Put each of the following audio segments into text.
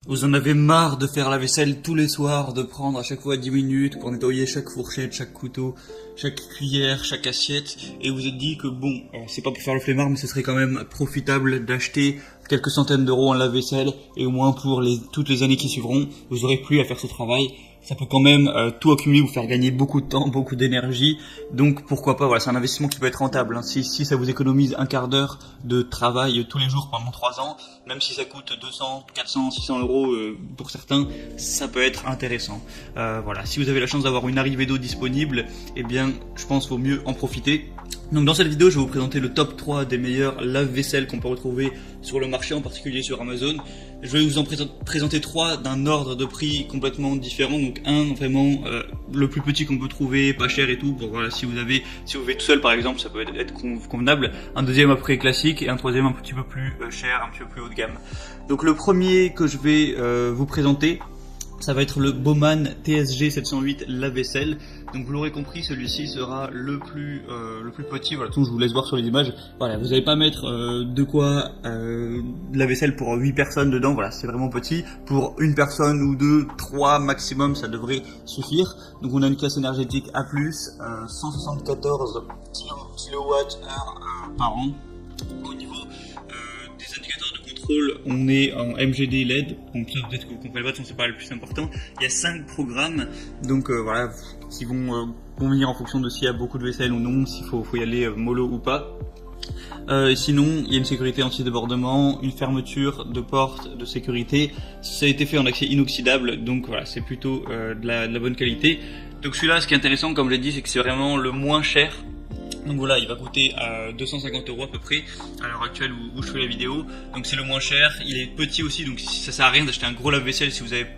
Vous en avez marre de faire la vaisselle tous les soirs, de prendre à chaque fois 10 minutes pour nettoyer chaque fourchette, chaque couteau, chaque cuillère, chaque assiette, et vous êtes dit que bon, c'est pas pour faire le flemmard, mais ce serait quand même profitable d'acheter quelques centaines d'euros en lave-vaisselle, et au moins pour toutes les années qui suivront, vous aurez plus à faire ce travail. Ça peut quand même tout accumuler, vous faire gagner beaucoup de temps, beaucoup d'énergie. Donc pourquoi pas, voilà, c'est un investissement qui peut être rentable. Hein. Si ça vous économise un quart d'heure de travail tous les jours pendant 3 ans, même si ça coûte 200, 400, 600 euros pour certains, ça peut être intéressant. Voilà, si vous avez la chance d'avoir une arrivée d'eau disponible, eh bien je pense qu'il vaut mieux en profiter. Donc dans cette vidéo, je vais vous présenter le top 3 des meilleurs lave-vaisselle qu'on peut retrouver sur le marché, en particulier sur Amazon. Je vais vous en présenter 3 d'un ordre de prix complètement différent. Donc un vraiment le plus petit qu'on peut trouver, pas cher et tout. Bon, voilà, si vous vivez tout seul par exemple, ça peut être convenable. Un deuxième après classique et un troisième un petit peu plus cher, un petit peu plus haut de gamme. Donc le premier que je vais vous présenter, ça va être le Baumann TSG 708 lave-vaisselle. Donc vous l'aurez compris, celui-ci sera le plus petit. Voilà, tout je vous laisse voir sur les images. Voilà, vous n'allez pas mettre de quoi la vaisselle pour 8 personnes dedans. Voilà, c'est vraiment petit. Pour une personne ou 2, 3 maximum, ça devrait suffire. Donc on a une classe énergétique A+, 174 kWh par an. Au niveau des indicateurs de contrôle, on est en MGD LED, donc ça peut-être que vous comprenez pas, c'est pas le plus important. Il y a 5 programmes, donc voilà, qui vont convenir en fonction de s'il y a beaucoup de vaisselle ou non, s'il faut y aller mollo ou pas. Sinon, il y a une sécurité anti-débordement, une fermeture de porte de sécurité. Ça a été fait en acier inoxydable, donc voilà, c'est plutôt de la bonne qualité. Donc celui-là, ce qui est intéressant, comme je l'ai dit, c'est que c'est vraiment le moins cher. Donc voilà, il va coûter 250 euros à peu près à l'heure actuelle où je fais la vidéo. Donc c'est le moins cher, il est petit aussi, donc ça sert à rien d'acheter un gros lave-vaisselle si vous êtes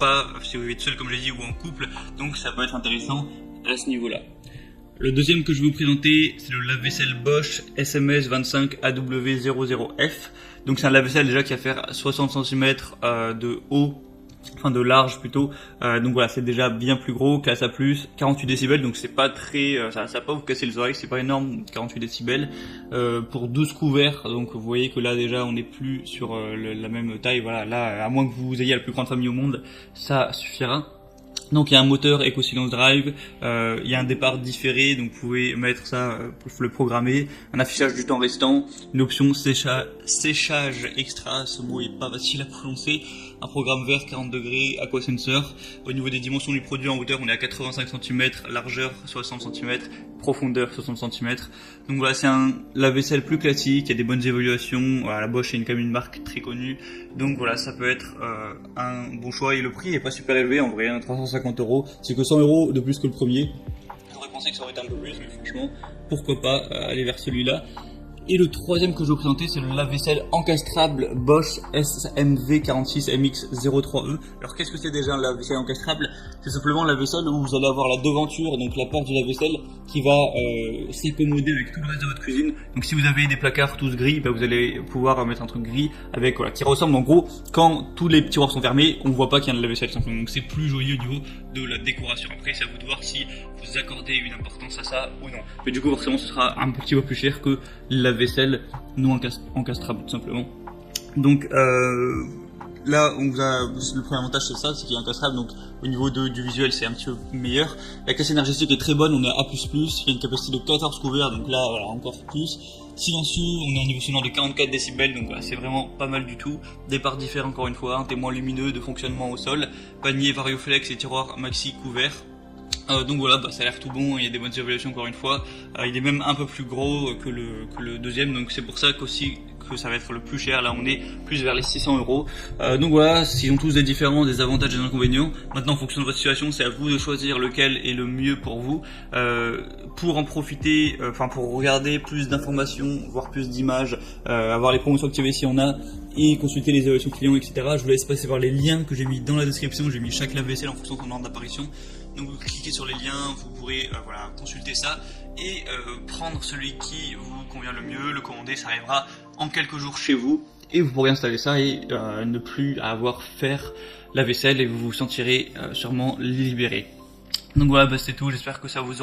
seul comme je l'ai dit, ou en couple. Donc ça peut être intéressant à ce niveau-là. Le deuxième que je vais vous présenter, c'est le lave-vaisselle Bosch SMS 25 AW00F. Donc c'est un lave-vaisselle déjà qui va faire 60 cm de haut, enfin de large plutôt, donc voilà, c'est déjà bien plus gros, classe A+, 48 décibels, donc c'est pas très, ça va pas vous casser les oreilles, c'est pas énorme, 48 décibels, pour 12 couverts, donc vous voyez que là déjà on n'est plus sur la même taille, voilà, là, à moins que vous ayez la plus grande famille au monde, ça suffira. Donc il y a un moteur Eco Silence Drive, il y a un départ différé, donc vous pouvez mettre ça pour le programmer, un affichage du temps restant, une option séchage extra, ce mot est pas facile à prononcer, un programme vert 40 degrés, aqua sensor. Au niveau des dimensions du produit en hauteur, on est à 85 cm, largeur 60 cm, profondeur 60 cm. Donc voilà, c'est un lave-vaisselle plus classique, il y a des bonnes évaluations, voilà, la Bosch est quand même une marque très connue, donc voilà, ça peut être un bon choix, et le prix est pas super élevé en vrai, hein, 350 euros, c'est que 100 euros de plus que le premier. J'aurais pensé que ça aurait été un peu plus, mais franchement, pourquoi pas aller vers celui-là. Et le troisième que je vais vous présenter, c'est le lave-vaisselle encastrable Bosch SMV46MX03E. Alors qu'est-ce que c'est déjà un lave-vaisselle encastrable? C'est simplement un lave-vaisselle où vous allez avoir la devanture, donc la porte du lave-vaisselle, qui va s'accommoder avec tout le reste de votre cuisine. Donc si vous avez des placards tous gris, vous allez pouvoir mettre un truc gris avec, voilà, qui ressemble en gros, quand tous les tiroirs sont fermés, on voit pas qu'il y a un lave-vaisselle simplement. Donc c'est plus joli au niveau de la décoration. Après c'est à vous de voir si vous accordez une importance à ça ou non. Mais du coup forcément ce sera un petit peu plus cher que la vaisselle non encastrable tout simplement. Donc là on vous a, le premier avantage c'est ça, c'est qu'il est encastrable, donc au niveau du visuel c'est un petit peu meilleur. La classe énergétique est très bonne, on est à A++, il y a une capacité de 14 couverts, donc là voilà, encore plus. Silencieux, on est à un niveau sonore de 44 décibels, donc voilà, c'est vraiment pas mal du tout. Départ différé encore une fois, un témoin lumineux de fonctionnement au sol, panier Varioflex et tiroir maxi couverts. Donc voilà, ça a l'air tout bon, il y a des bonnes évaluations encore une fois, il est même un peu plus gros que le deuxième, donc c'est pour ça qu'aussi que ça va être le plus cher, là on est plus vers les 600 euros. Donc voilà, ils ont tous des différents, des avantages et des inconvénients. Maintenant en fonction de votre situation, c'est à vous de choisir lequel est le mieux pour vous. Pour en profiter, pour regarder plus d'informations, voir plus d'images, avoir les promotions activées si on a, et consulter les évaluations clients, etc. Je vous laisse passer par les liens que j'ai mis dans la description, j'ai mis chaque lave-vaisselle en fonction de son ordre d'apparition. Donc vous cliquez sur les liens, vous pourrez voilà, consulter ça et prendre celui qui vous convient le mieux, le commander, ça arrivera en quelques jours chez vous et vous pourrez installer ça et ne plus avoir faire la vaisselle et vous vous sentirez sûrement libéré. Donc voilà, c'est tout, j'espère que ça vous aura